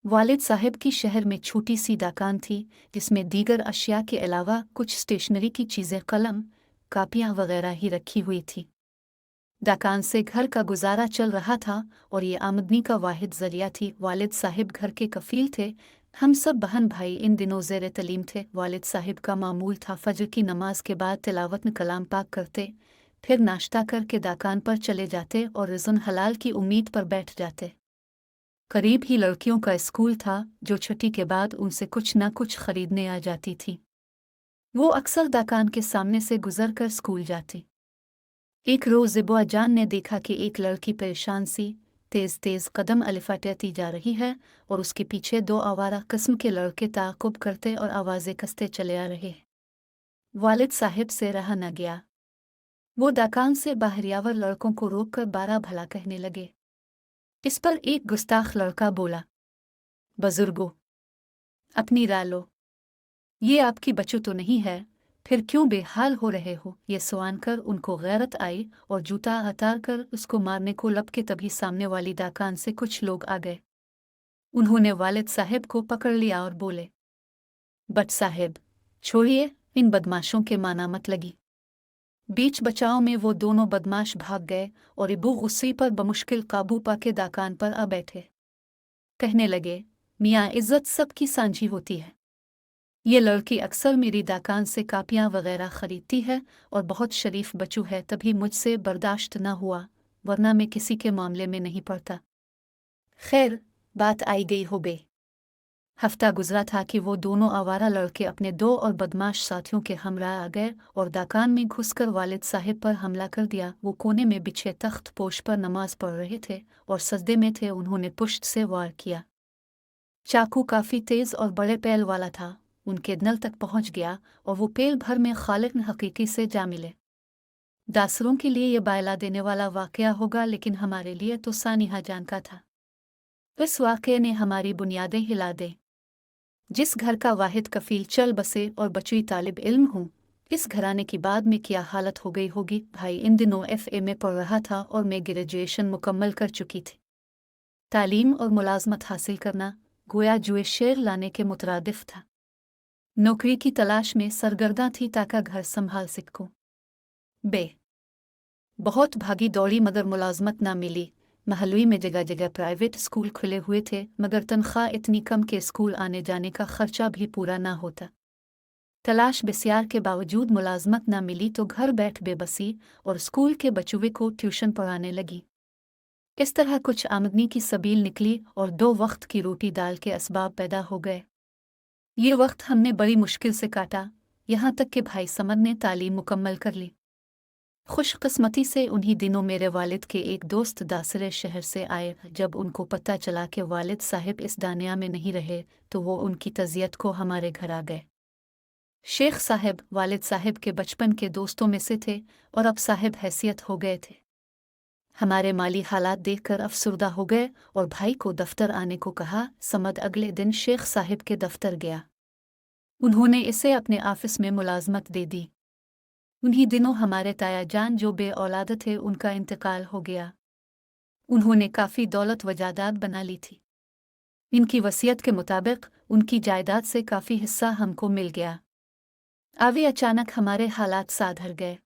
वालिद साहब की शहर में छोटी सी दुकान थी जिसमें दीगर अशिया के अलावा कुछ स्टेशनरी की चीज़ें कलम कापियाँ वगैरह ही रखी हुई थी। दुकान से घर का गुजारा चल रहा था और ये आमदनी का वाहिद जरिया थी। वालिद साहब घर के कफील थे। हम सब बहन भाई इन दिनों ज़ेर तलीम थे। वालिद साहब का मामूल था फजर की नमाज के बाद तिलावत में कलाम पाक करते, फिर नाश्ता करके दुकान पर चले जाते और रिज़्क़ हलाल की उम्मीद पर बैठ जाते। करीब ही लड़कियों का स्कूल था जो छुट्टी के बाद उनसे कुछ न कुछ खरीदने आ जाती थी। वो अक्सर दुकान के सामने से गुजर कर स्कूल जाती। एक रोज़ ज़िबा जान ने देखा कि एक लड़की परेशान सी तेज़ तेज़ कदम अलिफाटती जा रही है और उसके पीछे दो आवारा किस्म के लड़के ताक़ुब करते और आवाज़ें कसते चले आ रहे। वालिद साहब से रहा न गया। वो दुकान से बाहरियावर लड़कों को रोककर बारह भला कहने लगे। इस पर एक गुस्ताख लड़का बोला, बुजुर्गों, अपनी राह लो, ये आपकी बच्चों तो नहीं है, फिर क्यों बेहाल हो रहे हो? ये सुन कर उनको गैरत आई और जूता हटार कर उसको मारने को लपके तभी सामने वाली दुकान से कुछ लोग आ गए। उन्होंने वालिद साहब को पकड़ लिया और बोले, बट साहब, छोड़िए, इन बदमाशों के माना मत लगी। बीच बचाव में वो दोनों बदमाश भाग गए और इबू गुस्से पर बमुश्किल काबू पाके दुकान पर आ बैठे। कहने लगे, मियाँ इज्जत सबकी सांझी होती है। ये लड़की अक्सर मेरी दुकान से कापियाँ वगैरह खरीदती है और बहुत शरीफ बच्चू है, तभी मुझसे बर्दाश्त न हुआ, वरना मैं किसी के मामले में नहीं पड़ता। खैर, बात आई गई हो बे। हफ्ता गुजरा था कि वो दोनों आवारा लड़के अपने दो और बदमाश साथियों के हमराह आ गए और दुकान में घुसकर वालिद साहब पर हमला कर दिया। वो कोने में बिछे तख्त पोश पर नमाज पढ़ रहे थे और सजदे में थे। उन्होंने पुश्त से वार किया। चाकू काफ़ी तेज़ और बड़े पैल वाला था। उनके नल तक पहुंच गया और वो पेल भर में खालिक हकीकी से जा मिले। दासरों के लिए यह बायला देने वाला वाक़या होगा, लेकिन हमारे लिए तो सानिहा जान का था। इस वाक़े ने हमारी बुनियादें हिला दे। जिस घर का वाहिद कफील चल बसे और बचुई तालिब इल्म हूँ, इस घराने की बाद में क्या हालत हो गई होगी। भाई इन दिनों FA में पढ़ रहा था और मैं ग्रेजुएशन मुकम्मल कर चुकी थी। तालीम और मुलाजमत हासिल करना गोया जुए शेर लाने के मुतरादिफ था। नौकरी की तलाश में सरगर्दा थी ताकि घर संभाल सकूं। बे बहुत भागी दौड़ी मगर मुलाजमत ना मिली। महल्ली में जगह जगह प्राइवेट स्कूल खुले हुए थे, मगर तनख्वाह इतनी कम के स्कूल आने जाने का खर्चा भी पूरा ना होता। तलाश बिस्यार के बावजूद मुलाजमत ना मिली तो घर बैठ बेबसी और स्कूल के बचुए को ट्यूशन पढ़ाने लगी। इस तरह कुछ आमदनी की सबील निकली और 2 वक्त की रोटी दाल के असबाब पैदा हो गए। ये वक्त हमने बड़ी मुश्किल से काटा, यहाँ तक कि भाई समद ने तालीम मुकम्मल कर ली। खुशकिस्मती से उन्हीं दिनों मेरे वालिद के एक दोस्त दासरे शहर से आए। जब उनको पता चला कि वालिद साहब इस दुनिया में नहीं रहे तो वो उनकी तज़ियत को हमारे घर आ गए। शेख साहब वालिद साहब के बचपन के दोस्तों में से थे और अब साहब हैसियत हो गए थे। हमारे माली हालात देखकर अफसुर्दा हो गए और भाई को दफ्तर आने को कहा। समद अगले दिन शेख साहब के दफ्तर गया। उन्होंने इसे अपने ऑफिस में मुलाजमत दे दी। उन्हीं दिनों हमारे ताया जान जो बे औलाद थे उनका इंतकाल हो गया। उन्होंने काफ़ी दौलत व जायदाद बना ली थी। इनकी वसीयत के मुताबिक उनकी जायदाद से काफ़ी हिस्सा हमको मिल गया। आवे अचानक हमारे हालात साधर गए।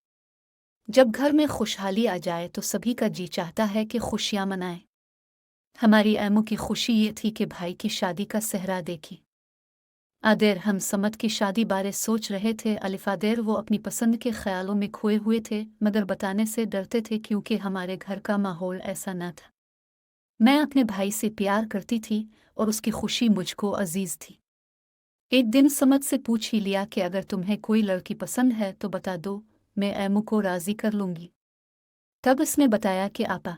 जब घर में खुशहाली आ जाए तो सभी का जी चाहता है कि खुशियाँ मनाएं। हमारी ऐमों की खुशी ये थी कि भाई की शादी का सेहरा देखी। आदेर हम समद की शादी बारे सोच रहे थे। अलिफादेर वो अपनी पसंद के ख्यालों में खोए हुए थे, मगर बताने से डरते थे क्योंकि हमारे घर का माहौल ऐसा न था। मैं अपने भाई से प्यार करती थी और उसकी खुशी मुझको अजीज थी। एक दिन समद से पूछ ही लिया कि अगर तुम्हें कोई लड़की पसंद है तो बता दो, मैं ऐमू को राजी कर लूंगी। तब इसने बताया कि आपा,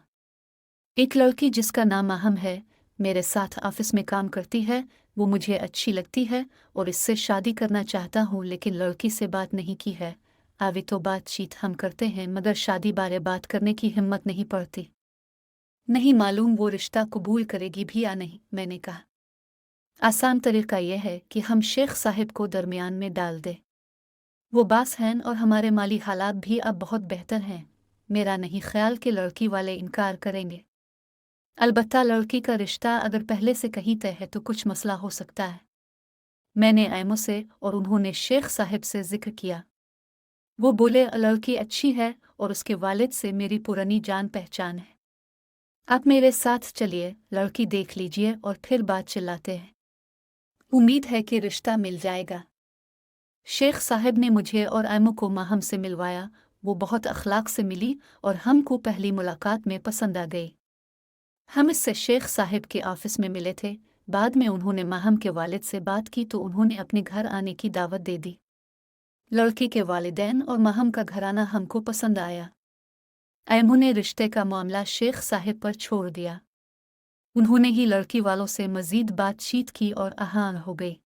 एक लड़की जिसका नाम अहम है, मेरे साथ ऑफिस में काम करती है, वो मुझे अच्छी लगती है और इससे शादी करना चाहता हूँ, लेकिन लड़की से बात नहीं की है। आवे तो बातचीत हम करते हैं मगर शादी बारे बात करने की हिम्मत नहीं पड़ती। नहीं मालूम वो रिश्ता कबूल करेगी भी या नहीं। मैंने कहा, आसान तरीका यह है कि हम शेख साहब को दरमियान में डाल दें। वो बास हैं और हमारे माली हालात भी अब बहुत बेहतर हैं। मेरा नहीं ख्याल कि लड़की वाले इनकार करेंगे। अलबत्ता लड़की का रिश्ता अगर पहले से कहीं तय है तो कुछ मसला हो सकता है। मैंने ऐमो से और उन्होंने शेख साहब से जिक्र किया। वो बोले लड़की अच्छी है और उसके वालिद से मेरी पुरानी जान पहचान है। आप मेरे साथ चलिए, लड़की देख लीजिए और फिर बात चिल्लाते हैं। उम्मीद है कि रिश्ता मिल जाएगा। शेख साहब ने मुझे और ऐमो को माहम से मिलवाया। वो बहुत अखलाक से मिली और हमको पहली मुलाकात में पसंद आ गई। हम इससे शेख साहब के ऑफिस में मिले थे। बाद में उन्होंने माहम के वालिद से बात की तो उन्होंने अपने घर आने की दावत दे दी। लड़की के वालिदैन और माहम का घराना हमको पसंद आया। ऐमो ने रिश्ते का मामला शेख साहब पर छोड़ दिया। उन्होंने ही लड़की वालों से मजीद बातचीत की और आहान हो गई।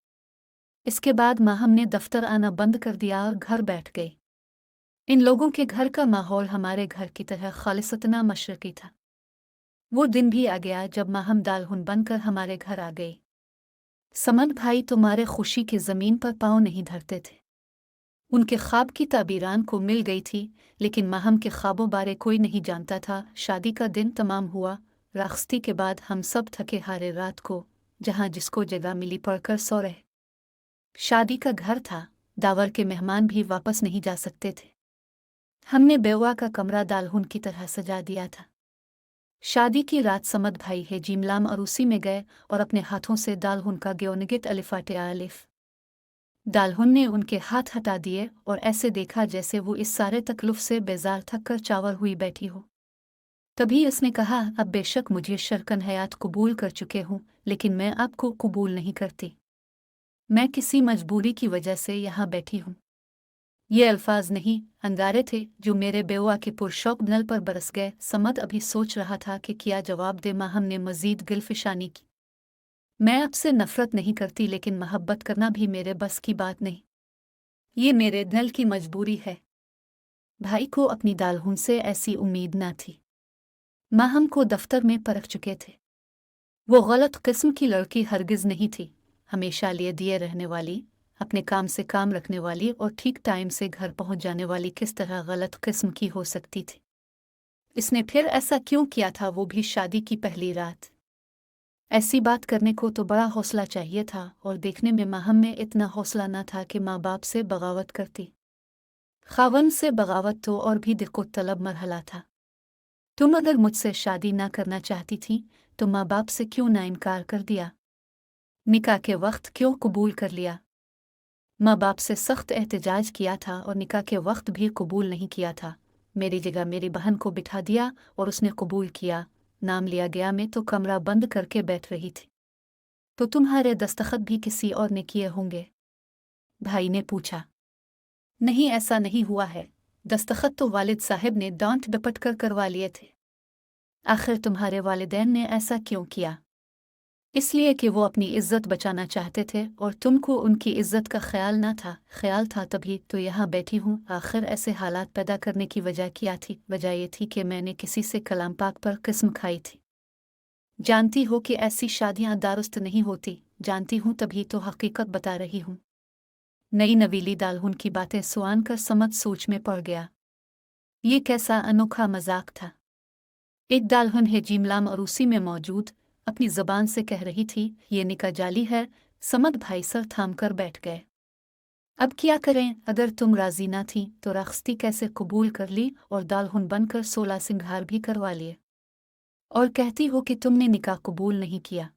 इसके बाद माहम ने दफ्तर आना बंद कर दिया और घर बैठ गई। इन लोगों के घर का माहौल हमारे घर की तरह खालिसतना मशरकी था। वो दिन भी आ गया जब माहम दालहुन बनकर हमारे घर आ गई। समद भाई तुम्हारे खुशी की ज़मीन पर पाँव नहीं धरते थे। उनके ख्वाब की ताबीरान को मिल गई थी, लेकिन माहम के ख्वाबों बारे कोई नहीं जानता था। शादी का दिन तमाम हुआ। राख्ती के बाद हम सब थके हारे रात को जहाँ जिसको जगह मिली पड़कर सो रहे। शादी का घर था, दावर के मेहमान भी वापस नहीं जा सकते थे। हमने बेवा का कमरा दालहुन की तरह सजा दिया था। शादी की रात समद भाई है जिमलाम अरूसी में गए और अपने हाथों से दालहुन का ग्योनगित अलिफाटे आलिफ। दालहुन ने उनके हाथ हटा दिए और ऐसे देखा जैसे वो इस सारे तकल्लुफ से बेजार थक कर चावर हुई बैठी हो। तभी उसने कहा, अब बेशक मुझे शर्कन हयात कबूल कर चुके हूँ, लेकिन मैं आपको कबूल नहीं करती। मैं किसी मजबूरी की वजह से यहाँ बैठी हूँ। ये अल्फाज नहीं, अंगारे थे जो मेरे बेवा के पुरशौक नल पर बरस गए। समद अभी सोच रहा था कि क्या जवाब दे। माहम ने मजीद गिलफिशानी की। मैं आपसे नफरत नहीं करती, लेकिन मोहब्बत करना भी मेरे बस की बात नहीं। ये मेरे दिल की मजबूरी है। भाई को अपनी दालहुन से ऐसी उम्मीद न थी। माहम को दफ्तर में परख चुके थे। वो गलत किस्म की लड़की हरगिज नहीं थी। हमेशा लिए दिए रहने वाली, अपने काम से काम रखने वाली और ठीक टाइम से घर पहुंच जाने वाली किस तरह गलत किस्म की हो सकती थी। इसने फिर ऐसा क्यों किया था, वो भी शादी की पहली रात। ऐसी बात करने को तो बड़ा हौसला चाहिए था, और देखने में माहम में इतना हौसला न था कि माँ बाप से बगावत करती। खावन से बगावत तो और भी दिक्कत तलब मरहला था। तुम अगर मुझसे शादी ना करना चाहती थी तो माँ बाप से क्यों ना इनकार कर दिया? निकाह के वक्त क्यों कबूल कर लिया? माँ बाप से सख्त एहतजाज किया था और निकाह के वक्त भी कबूल नहीं किया था। मेरी जगह मेरी बहन को बिठा दिया और उसने कबूल किया। नाम लिया गया, मैं तो कमरा बंद करके बैठ रही थी। तो तुम्हारे दस्तखत भी किसी और ने किए होंगे? भाई ने पूछा। नहीं, ऐसा नहीं हुआ है। दस्तखत तो वालिद साहब ने डांट डपट कर करवा लिए थे। आखिर तुम्हारे वालिदैन ने ऐसा क्यों किया? इसलिए कि वो अपनी इज्जत बचाना चाहते थे और तुमको उनकी इज्जत का ख्याल ना था। ख्याल था तभी तो यहाँ बैठी हूँ। आखिर ऐसे हालात पैदा करने की वजह क्या थी? वजह ये थी कि मैंने किसी से कलाम पाक पर किस्म खाई थी। जानती हो कि ऐसी शादियाँ दुरुस्त नहीं होती। जानती हूँ, तभी तो हकीकत बता रही हूँ। नई नवीली दालहुन की बातें सुन कर समझ सोच में पड़ गया। ये कैसा अनोखा मजाक था। एक दालहन है जिमलाम अरूसी में मौजूद अपनी जबान से कह रही थी, ये निकाह जाली है। समद भाई सर थाम कर बैठ गए। अब क्या करें? अगर तुम राजी ना थी तो राख्ती कैसे कबूल कर ली और दालहन बनकर 16 सिंगार भी करवा लिए, और कहती हो कि तुमने निकाह कबूल नहीं किया।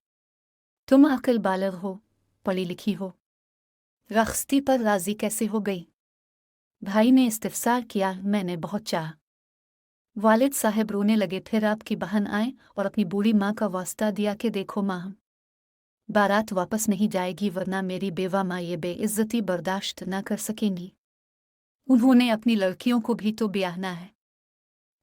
तुम अक्ल बालिग हो, पढ़ी लिखी हो, राख्ती पर राजी कैसे हो गई? भाई ने इस्तिफसार किया। मैंने बहुत चाहा। वालिद साहब रोने लगे। फिर आपकी बहन आए और अपनी बूढ़ी माँ का वास्ता दिया कि देखो माँ, बारात वापस नहीं जाएगी, वरना मेरी बेवा माँ ये बेइज्जती बर्दाश्त न कर सकेंगी। उन्होंने अपनी लड़कियों को भी तो ब्याहना है।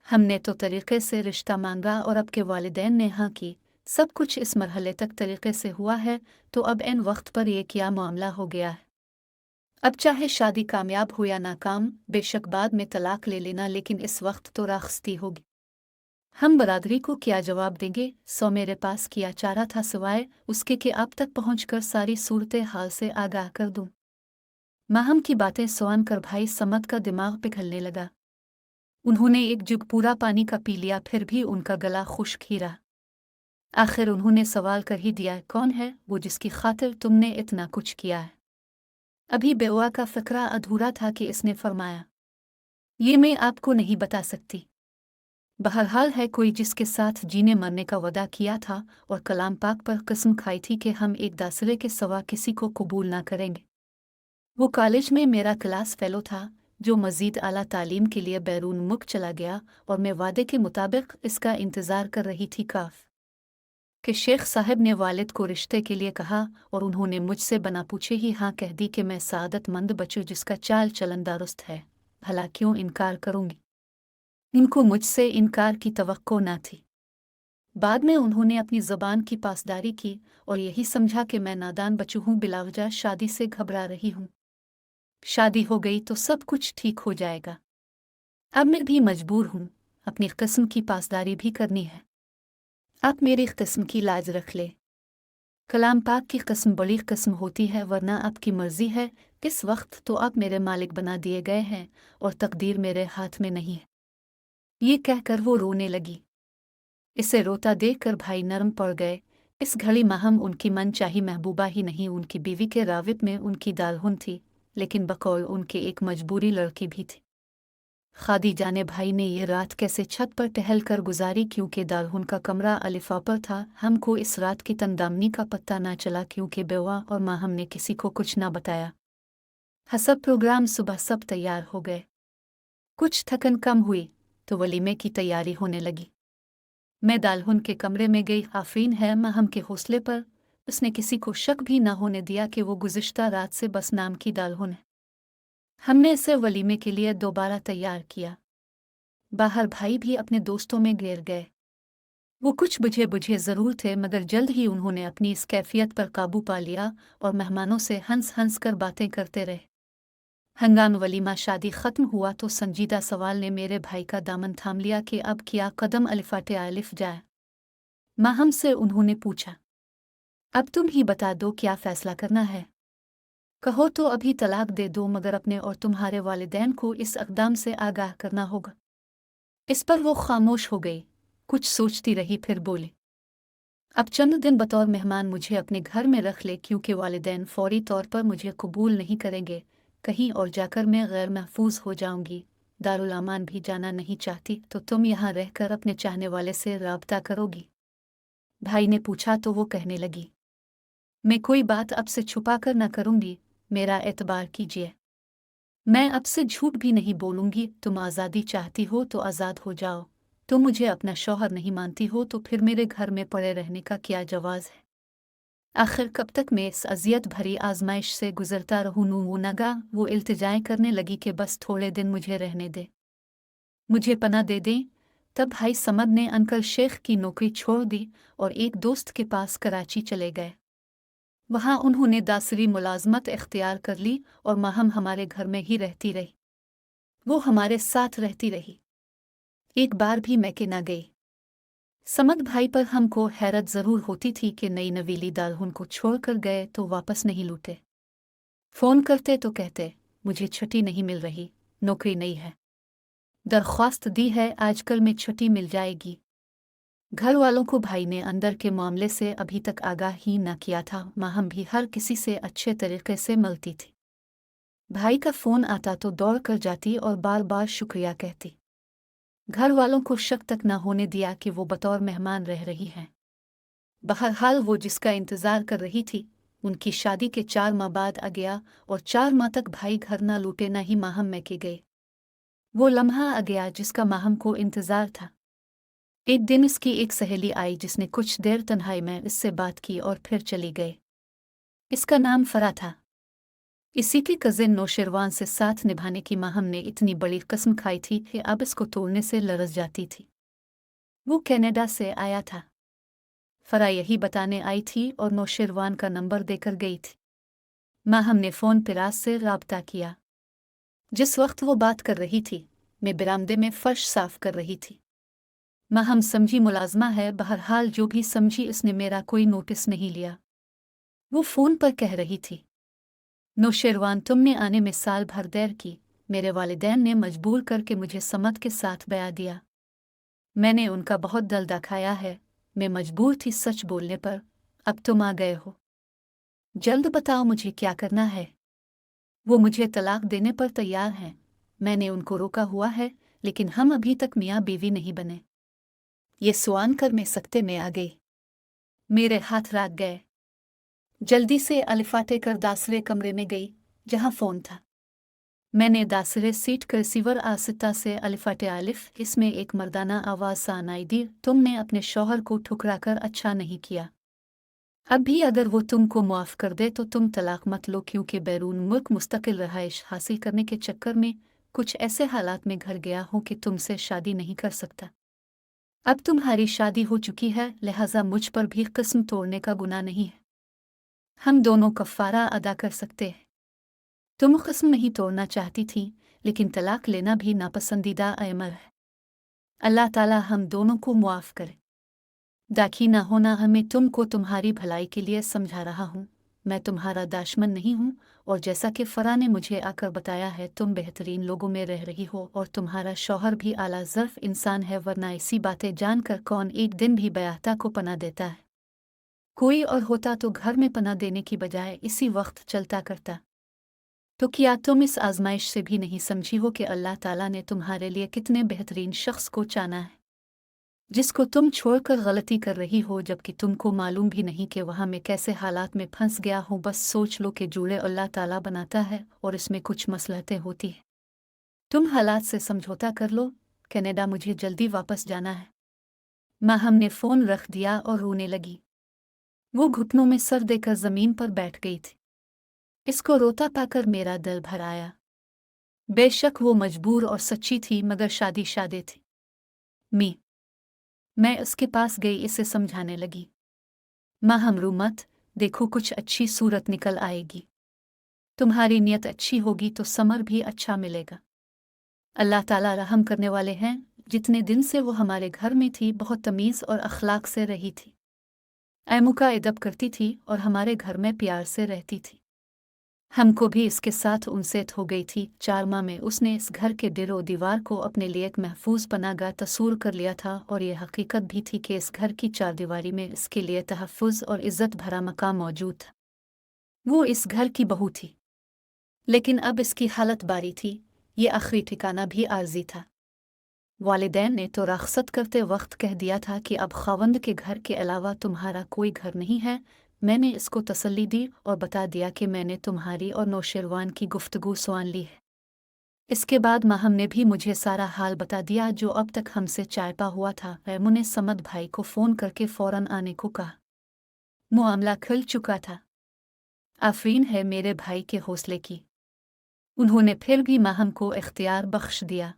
हमने तो तरीके से रिश्ता मांगा और अब के वालिदैन ने हाँ की। सब कुछ इस मरहले तक तरीके से हुआ है, तो अब इन वक्त पर यह क्या मामला हो गया है? अब चाहे शादी कामयाब हो या नाकाम, बेशक बाद में तलाक ले लेना, लेकिन इस वक्त तो राख्ती होगी। हम बरादरी को क्या जवाब देंगे? सो मेरे पास क्या चारा था सिवाय उसके कि आप तक पहुंचकर सारी सूरत हाल से आगाह कर दूं। माहम की बातें सुन कर भाई समद का दिमाग पिघलने लगा। उन्होंने एक जुग पूरा पानी का पी लिया, फिर भी उनका गला खुश्क ही रहा। आखिर उन्होंने सवाल कर ही दिया, कौन है वो जिसकी खातिर तुमने इतना कुछ किया है? अभी बेवा का फकरा अधूरा था कि इसने फरमाया, ये मैं आपको नहीं बता सकती। बहरहाल है कोई जिसके साथ जीने मरने का वादा किया था और कलाम पाक पर कसम खाई थी कि हम एक दूसरे के सिवा किसी को कबूल ना करेंगे। वो कॉलेज में मेरा क्लास फेलो था जो मज़ीद आला तालीम के लिए बैरून मुल्क चला गया और मैं वादे के मुताबिक इसका इंतज़ार कर रही थी कि शेख साहब ने वालिद को रिश्ते के लिए कहा और उन्होंने मुझसे बना पूछे ही हाँ कह दी कि मैं सादतमंद बच्चों जिसका चाल चलन दुरुस्त है, भला क्यों इनकार करूंगी। इनको मुझसे इनकार की तवक्को न थी। बाद में उन्होंने अपनी ज़बान की पासदारी की और यही समझा कि मैं नादान बच्चू हूँ, बिलावजा शादी से घबरा रही हूँ। शादी हो गई तो सब कुछ ठीक हो जाएगा। अब मैं भी मजबूर हूँ, अपनी किस्म की पासदारी भी करनी है। आप मेरी किस्म की लाज रख ले। कलाम पाक की कसम बड़ी कसम होती है, वरना आपकी मर्जी है किस वक्त तो आप मेरे मालिक बना दिए गए हैं और तकदीर मेरे हाथ में नहीं है। ये कहकर वो रोने लगी। इसे रोता देखकर भाई नरम पड़ गए। इस घड़ी माहम उनकी मन चाही महबूबा ही नहीं, उनकी बीवी के रावित में उनकी दालहुन थी, लेकिन बकौल उनके एक मजबूरी लड़की भी थी। खादीजा ने भाई ने ये रात कैसे छत पर टहल कर गुजारी, क्योंकि दालहुन का कमरा अलिफा पर था। हमको इस रात की तंदामनी का पत्ता ना चला, क्योंकि बेवा और माहम ने किसी को कुछ ना बताया। हसब प्रोग्राम सुबह सब तैयार हो गए। कुछ थकन कम हुई तो वलीमे की तैयारी होने लगी। मैं दालहुन के कमरे में गई। आफरीन है माहम के हौसले पर, उसने किसी को शक भी न होने दिया कि वो गुज़िश्ता रात से बस नाम की दालहुन है। हमने इसे वलीमे के लिए दोबारा तैयार किया। बाहर भाई भी अपने दोस्तों में गिर गए। वो कुछ बुझे बुझे ज़रूर थे, मगर जल्द ही उन्होंने अपनी इस कैफियत पर काबू पा लिया और मेहमानों से हंस हंस कर बातें करते रहे। हंगाम वलीमा शादी ख़त्म हुआ तो संजीदा सवाल ने मेरे भाई का दामन थाम लिया कि अब क्या कदम अलिफ़ाटे आलिफ जाए। माहम से उन्होंने पूछा, अब तुम ही बता दो क्या फ़ैसला करना है। कहो तो अभी तलाक दे दो, मगर अपने और तुम्हारे वालिदैन को इस अक़दाम से आगाह करना होगा। इस पर वो खामोश हो गई, कुछ सोचती रही, फिर बोली, अब चंद दिन बतौर मेहमान मुझे अपने घर में रख ले, क्योंकि वालिदैन फौरी तौर पर मुझे कबूल नहीं करेंगे। कहीं और जाकर मैं गैर महफूज हो जाऊंगी। दारुल अमान भी जाना नहीं चाहती, तो तुम यहाँ रहकर अपने चाहने वाले से राब्ता करोगी। भाई ने पूछा तो वो कहने लगी, मैं कोई बात अब से छुपा कर न करूंगी, मेरा एतबार कीजिए। मैं अब से झूठ भी नहीं बोलूंगी। तुम आज़ादी चाहती हो तो आज़ाद हो जाओ। तुम मुझे अपना शौहर नहीं मानती हो तो फिर मेरे घर में पड़े रहने का क्या जवाज़ है। आखिर कब तक मैं इस अजियत भरी आजमाइश से गुजरता रहूं। वो नगा वो इल्तिजाएं करने लगी कि बस थोड़े दिन मुझे रहने दे, मुझे पनाह दे दें। तब भाई समद ने अंकल शेख की नौकरी छोड़ दी और एक दोस्त के पास कराची चले गए। वहाँ उन्होंने दासरी मुलाजमत इख्तियार कर ली और माहम हमारे घर में ही रहती रही। वो हमारे साथ रहती रही, एक बार भी मैके न गई। समद भाई पर हमको हैरत ज़रूर होती थी कि नई नवीली दालहुन को छोड़कर गए तो वापस नहीं लौटे। फ़ोन करते तो कहते, मुझे छुट्टी नहीं मिल रही, नौकरी नहीं है। दरख्वास्त दी है, आजकल में छुट्टी मिल जाएगी। घर वालों को भाई ने अंदर के मामले से अभी तक आगाह ही न किया था। माहम भी हर किसी से अच्छे तरीके से मिलती थी। भाई का फ़ोन आता तो दौड़ कर जाती और बार बार शुक्रिया कहती। घर वालों को शक तक न होने दिया कि वो बतौर मेहमान रह रही हैं। बहरहाल वो जिसका इंतज़ार कर रही थी, उनकी शादी के 4 माह बाद आ गया और 4 माह तक भाई घर न लौटे, न ही माहम मैके गए। वो लम्हा आ गया जिसका माहम को इंतज़ार था। एक दिन इसकी एक सहेली आई जिसने कुछ देर तन्हाई में इससे बात की और फिर चली गई। इसका नाम फरा था। इसी की कज़िन नौशेरवान से साथ निभाने की माहम ने इतनी बड़ी कसम खाई थी कि अब इसको तोड़ने से लरज़ जाती थी। वो कनाडा से आया था। फरा यही बताने आई थी और नौशेरवान का नंबर देकर गई थी। माहम ने फ़ोन पिरास से राब्ता किया। जिस वक्त वो बात कर रही थी, मैं बरामदे में फ़र्श साफ़ कर रही थी। माहम समझी मुलाजमा है, बहरहाल जो भी समझी इसने मेरा कोई नोटिस नहीं लिया। वो फ़ोन पर कह रही थी, नौशेरवान तुमने आने में साल भर देर की। मेरे वालिदैन ने मजबूर करके मुझे समद के साथ ब्याह दिया। मैंने उनका बहुत दिल दुखाया है, मैं मजबूर थी सच बोलने पर। अब तुम आ गए हो, जल्द बताओ मुझे क्या करना है। वो मुझे तलाक देने पर तैयार हैं। मैंने उनको रोका हुआ है, लेकिन हम अभी तक मियाँ बीवी नहीं बने। ये सुआन कर मैं सख्ते में आ गई। मेरे हाथ राग गए। जल्दी से अलिफाटे कर दासरे कमरे में गई जहां फोन था। मैंने दासरे सीट कर रिसीवर आसिता से अलिफाटे आलिफ, इसमें एक मर्दाना आवाज सा आनाई दी, तुमने अपने शौहर को ठुकराकर अच्छा नहीं किया। अब भी अगर वो तुमको मुआफ कर दे तो तुम तलाक मत लो, क्योंकि बैरून मुल्क मुस्तकिल रहाइश हासिल करने के चक्कर में कुछ ऐसे हालात में घर गया हो कि तुमसे शादी नहीं कर सकता। अब तुम्हारी शादी हो चुकी है, लिहाजा मुझ पर भी किस्म तोड़ने का गुनाह नहीं है। हम दोनों कफ़ारा अदा कर सकते हैं। तुम किस्म नहीं तोड़ना चाहती थी, लेकिन तलाक लेना भी नापसंदीदा अमर है। अल्लाह ताला हम दोनों को मुआफ़ करे। दाखी ना होना, हमें तुमको तुम्हारी भलाई के लिए समझा रहा हूँ। मैं तुम्हारा दाशमन नहीं हूँ, और जैसा कि फ़रा ने मुझे आकर बताया है, तुम बेहतरीन लोगों में रह रही हो और तुम्हारा शौहर भी आला ज़र्फ़ इंसान है, वरना ऐसी बातें जानकर कौन एक दिन भी बयाहता को पनाह देता है। कोई और होता तो घर में पनाह देने की बजाय इसी वक्त चलता करता। तो क्या तुम इस आजमाइश से भी नहीं समझी हो कि अल्लाह ताला ने तुम्हारे लिए कितने बेहतरीन शख्स को चाना है, जिसको तुम छोड़कर गलती कर रही हो, जबकि तुमको मालूम भी नहीं कि वहाँ मैं कैसे हालात में फंस गया हूँ। बस सोच लो कि जूड़े अल्लाह ताला बनाता है और इसमें कुछ मसलहतें होती हैं। तुम हालात से समझौता कर लो। कनाडा मुझे जल्दी वापस जाना है। माँ हमने फ़ोन रख दिया और रोने लगी। वो घुटनों में सर देकर ज़मीन पर बैठ गई थी। इसको रोता पाकर मेरा दिल भर आया। बेशक वो मजबूर और सच्ची थी, मगर शादी थी। मैं उसके पास गई, इसे समझाने लगी। माँ हमरू मत, देखो कुछ अच्छी सूरत निकल आएगी। तुम्हारी नीयत अच्छी होगी तो समर भी अच्छा मिलेगा। अल्लाह ताला रहम करने वाले हैं। जितने दिन से वो हमारे घर में थी, बहुत तमीज़ और अखलाक से रही थी। ऐमुका अदब करती थी और हमारे घर में प्यार से रहती थी। हमको भी इसके साथ उनसेत हो गई थी। 4 माह में उसने इस घर के दिरो दीवार को अपने लिए एक महफूज पनाहगाह तस्वूर कर लिया था, और ये हकीकत भी थी कि इस घर की चारदीवारी में इसके लिए तहफ़्फ़ुज़ और इज़्ज़त भरा मकाम मौजूद था। वो इस घर की बहू थी, लेकिन अब इसकी हालत बारी थी। ये आखिरी ठिकाना भी आर्जी था। वालिदैन ने तो रख़्सत करते वक्त कह दिया था कि अब ख़ावंद के घर के अलावा तुम्हारा कोई घर नहीं है। मैंने इसको तसल्ली दी और बता दिया कि मैंने तुम्हारी और नौशेरवान की गुफ्तगू सुन ली है। इसके बाद माहम ने भी मुझे सारा हाल बता दिया, जो अब तक हमसे चायपा हुआ था। मैमू ने समद भाई को फ़ोन करके फ़ौरन आने को कहा। मामला खुल चुका था। आफरीन है मेरे भाई के हौसले की। उन्होंने फिर भी माहम को इख्तियार बख्श दिया।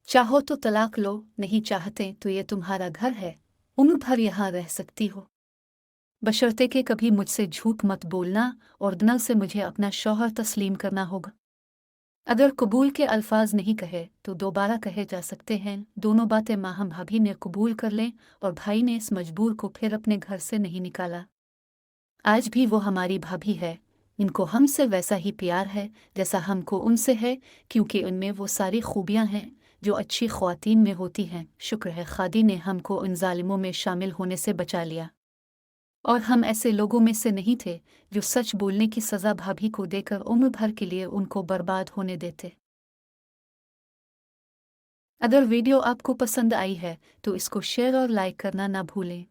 चाहो तो तलाक लो, नहीं चाहते तो ये तुम्हारा घर है, उम्र भर यहाँ रह सकती हो, बशर्ते कि कभी मुझसे झूठ मत बोलना और दिल से मुझे अपना शौहर तस्लीम करना होगा। अगर कबूल के अल्फाज नहीं कहे तो दोबारा कहे जा सकते हैं। दोनों बातें माहम भाभी ने कबूल कर लें, और भाई ने इस मजबूर को फिर अपने घर से नहीं निकाला। आज भी वो हमारी भाभी है। इनको हमसे वैसा ही प्यार है जैसा हमको उनसे है, क्योंकि उनमें वो सारी खूबियाँ हैं जो अच्छी ख्वातीन में होती हैं। शुक्र है खादी ने हमको उन जालिमों में शामिल होने से बचा लिया, और हम ऐसे लोगों में से नहीं थे जो सच बोलने की सज़ा भाभी को देकर उम्र भर के लिए उनको बर्बाद होने देते। अगर वीडियो आपको पसंद आई है तो इसको शेयर और लाइक करना ना भूलें।